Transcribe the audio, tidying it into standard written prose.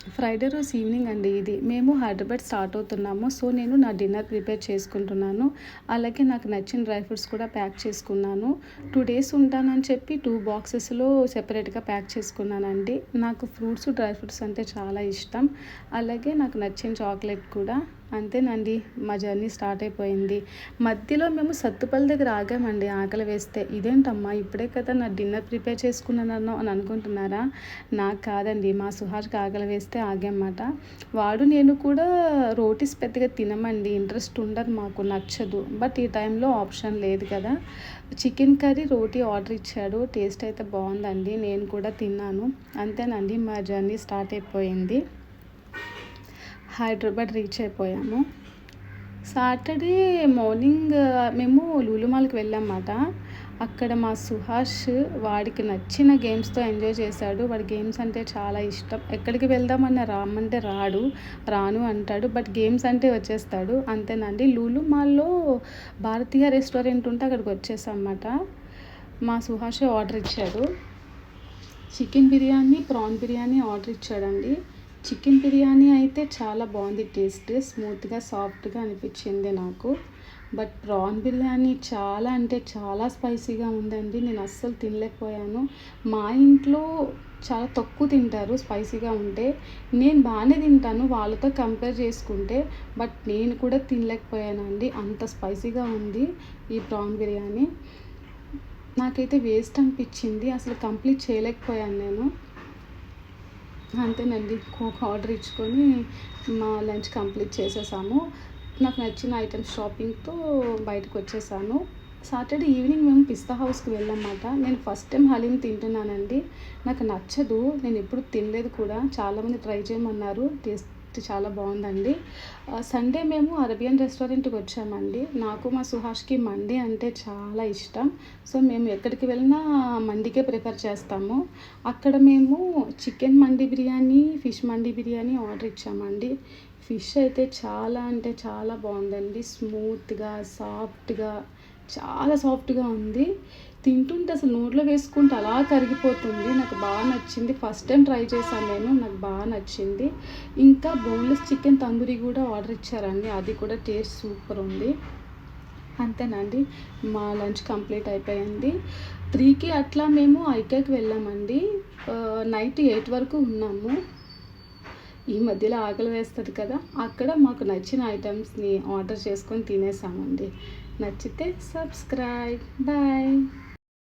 Friday రోజు evening అండి ఇది. మేము హైదరాబాద్ స్టార్ట్ అవుతున్నాము. సో, నేను నా డిన్నర్ ప్రిపేర్ చేసుకుంటున్నాను. అలాగే నాకు నచ్చిన డ్రై ఫ్రూట్స్ కూడా ప్యాక్ చేసుకున్నాను. 2 డేస్ ఉంటానని చెప్పి 2 బాక్సెస్‌లో సెపరేట్‌గా ప్యాక్ చేసుకున్నానండి. నాకు ఫ్రూట్స్, డ్రై ఫ్రూట్స్ అంటే చాలా ఇష్టం. అలాగే నాకు నచ్చిన చాక్లెట్ కూడా. అంతేనండి, మా జర్నీ స్టార్ట్ అయిపోయింది. మధ్యలో మేము సత్తుపల్లి దగ్గర ఆగామండి ఆకలి వేస్తే. ఇదేంటమ్మా ఇప్పుడే కదా నా డిన్నర్ ప్రిపేర్ చేసుకున్నానన్నావు అని అనుకుంటున్నారా? నాకు కాదండి, మా సుహాస్‌కి ఆకలి వేస్తే ఆగామమాట. వాడు నేను కూడా రోటీస్ పెద్దగా తినమండి. ఇంట్రెస్ట్ ఉండదు, మాకు నచ్చదు. బట్ ఈ టైంలో ఆప్షన్ లేదు కదా. చికెన్ కర్రీ, రోటీ ఆర్డర్ ఇచ్చాడు. టేస్ట్ అయితే బాగుందండి. నేను కూడా తిన్నాను. అంతేనండి, మా జర్నీ స్టార్ట్ అయిపోయింది. హైదరాబాద్ రీచ్ అయిపోయాము. సాటర్డే మార్నింగ్ మేము లూలు మాల్‌కి వెళ్ళామన్నమాట. అక్కడ మా సుహాష్ వాడికి నచ్చిన గేమ్స్‌తో ఎంజాయ్ చేశాడు. వాడి గేమ్స్ అంటే చాలా ఇష్టం. ఎక్కడికి వెళ్దామన్నా రామంటే రాను అంటాడు. బట్ గేమ్స్ అంటే వచ్చేస్తాడు. అంతేనండి, లూలు మాల్‌లో భారతీయ రెస్టారెంట్ ఉంటే అక్కడికి వచ్చేసామన్నమాట. మా సుహాషే ఆర్డర్ ఇచ్చాడు. Chicken biryani, prawn biryani order ఇచ్చాడండి. చికెన్ బిర్యానీ అయితే చాలా బాగుంది. టేస్ట్ స్మూత్గా, సాఫ్ట్గా అనిపించింది నాకు. బట్ ప్రాన్ బిర్యానీ చాలా అంటే చాలా స్పైసీగా ఉందండి. నేను అస్సలు తినలేకపోయాను. మా ఇంట్లో చాలా తక్కువ తింటారు స్పైసీగా ఉంటే. నేను బాగానే తింటాను వాళ్ళతో కంపేర్ చేసుకుంటే. బట్ నేను కూడా తినలేకపోయానండి, అంత స్పైసీగా ఉంది ఈ ప్రాన్ బిర్యానీ. నాకైతే వేస్ట్ అనిపించింది. అసలు కంప్లీట్ చేయలేకపోయాను నేను. అంతేనండి, కోక్ ఆర్డర్ ఇచ్చుకొని మా లంచ్ కంప్లీట్ చేసేసాము. నాకు నచ్చిన ఐటమ్స్ షాపింగ్తో బయటకు వచ్చేసాను. సాటర్డే ఈవినింగ్ మేము పిస్తా హౌస్కి వెళ్ళామన్నమాట. నేను ఫస్ట్ టైం హలీం తింటున్నానండి. నాకు నచ్చదు, నేను ఎప్పుడు తినలేదు కూడా. చాలామంది ట్రై చేయమన్నారు. టేస్ట్ చాలా బాగుందండి. సండే మేము అరేబియన్ రెస్టారెంట్కి వచ్చామండి. నాకు మా సుహాష్కి మండి అంటే చాలా ఇష్టం. సో, మేము ఎక్కడికి వెళ్ళినా మండికే ప్రిఫర్ చేస్తాము. అక్కడ మేము చికెన్ మండి బిర్యానీ, ఫిష్ మండి బిర్యానీ ఆర్డర్ ఇచ్చామండి. ఫిష్ అయితే చాలా అంటే చాలా బాగుందండి. స్మూత్గా, చాలా సాఫ్ట్గా ఉంది. తింటుంటే అసలు నోట్లో వేసుకుంటే అలా కరిగిపోతుంది. నాకు బాగా నచ్చింది. ఫస్ట్ టైం ట్రై చేశాను నేను. నాకు బాగా నచ్చింది. ఇంకా బోన్లెస్ చికెన్ తందూరి కూడా ఆర్డర్ ఇచ్చారండి. అది కూడా టేస్ట్ సూపర్ ఉంది. అంతేనండి, మా లంచ్ కంప్లీట్ అయిపోయింది. 3కి అట్లా మేము ఐకాకి వెళ్ళామండి. నైట్ 8 వరకు ఉన్నాము. ఈ మధ్యలో ఆకలి వేస్తుంది కదా, అక్కడ మాకు నచ్చిన ఐటమ్స్ని ఆర్డర్ చేసుకొని తినేసామండి. నచ్చితే సబ్స్క్రైబ్. బాయ్.